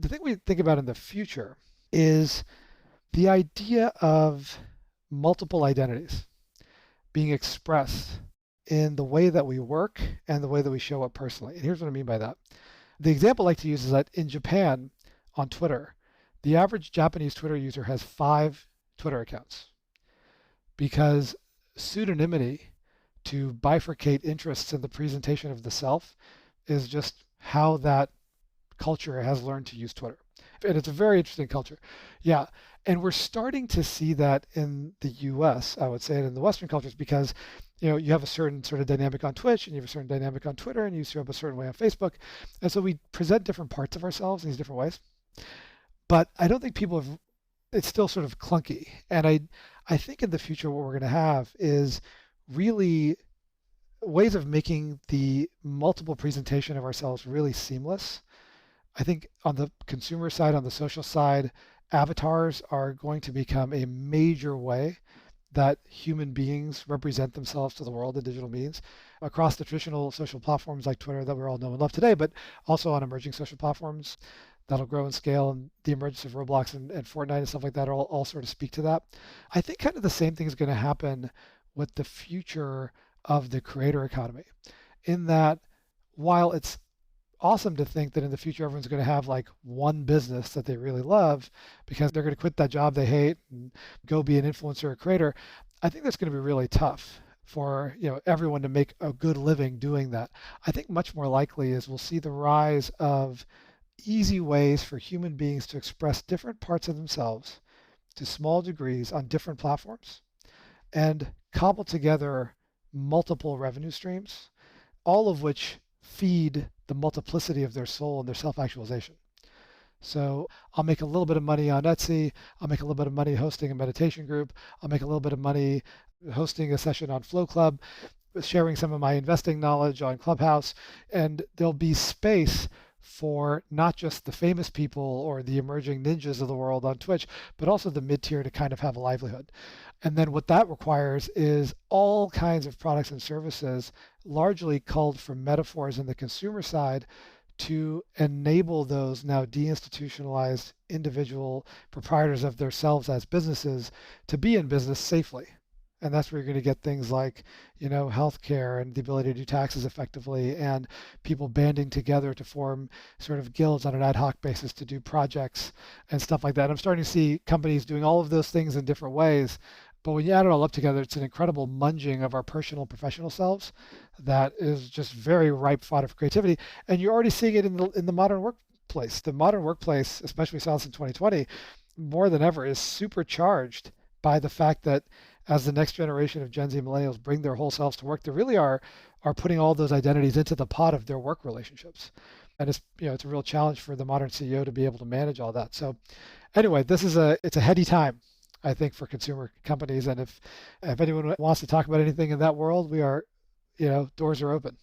the thing we think about in the future is the idea of multiple identities being expressed in the way that we work and the way that we show up personally. And here's what I mean by that. The example I like to use is that in Japan, on Twitter, the average Japanese Twitter user has 5 Twitter accounts because pseudonymity to bifurcate interests in the presentation of the self is just how that culture has learned to use Twitter. And it's a very interesting culture. Yeah. And we're starting to see that in the US, I would say, and in the Western cultures, because you have a certain sort of dynamic on Twitch and you have a certain dynamic on Twitter and you show up a certain way on Facebook. And so we present different parts of ourselves in these different ways. But I don't think people have, it's still sort of clunky. And I think in the future what we're going to have is really ways of making the multiple presentation of ourselves really seamless. I think on the consumer side, on the social side, avatars are going to become a major way that human beings represent themselves to the world in digital means across the traditional social platforms like Twitter that we all know and love today, but also on emerging social platforms that'll grow and scale, and the emergence of Roblox and Fortnite and stuff like that all sort of speak to that. I think kind of the same thing is going to happen with the future of the creator economy, in that while it's awesome to think that in the future everyone's going to have like one business that they really love because they're going to quit that job they hate and go be an influencer or creator, I think that's going to be really tough for everyone to make a good living doing that. I think much more likely is we'll see the rise of easy ways for human beings to express different parts of themselves to small degrees on different platforms and cobble together multiple revenue streams, all of which feed the multiplicity of their soul and their self-actualization. So I'll make a little bit of money on Etsy. I'll make a little bit of money hosting a meditation group. I'll make a little bit of money hosting a session on Flow Club, sharing some of my investing knowledge on Clubhouse. And there'll be space for not just the famous people or the emerging ninjas of the world on Twitch, but also the mid-tier to kind of have a livelihood. And then what that requires is all kinds of products and services, largely culled from metaphors in the consumer side, to enable those now deinstitutionalized individual proprietors of themselves as businesses to be in business safely. And that's where you're going to get things like, healthcare and the ability to do taxes effectively, and people banding together to form sort of guilds on an ad hoc basis to do projects and stuff like that. I'm starting to see companies doing all of those things in different ways. But when you add it all up together, it's an incredible munging of our personal and professional selves that is just very ripe fodder for creativity. And you're already seeing it in the modern workplace. The modern workplace, especially we saw this in 2020, more than ever is supercharged by the fact that as the next generation of Gen Z millennials bring their whole selves to work, they really are putting all those identities into the pot of their work relationships. And it's a real challenge for the modern CEO to be able to manage all that. So anyway, it's a heady time, I think, for consumer companies. And if anyone wants to talk about anything in that world, we are, doors are open.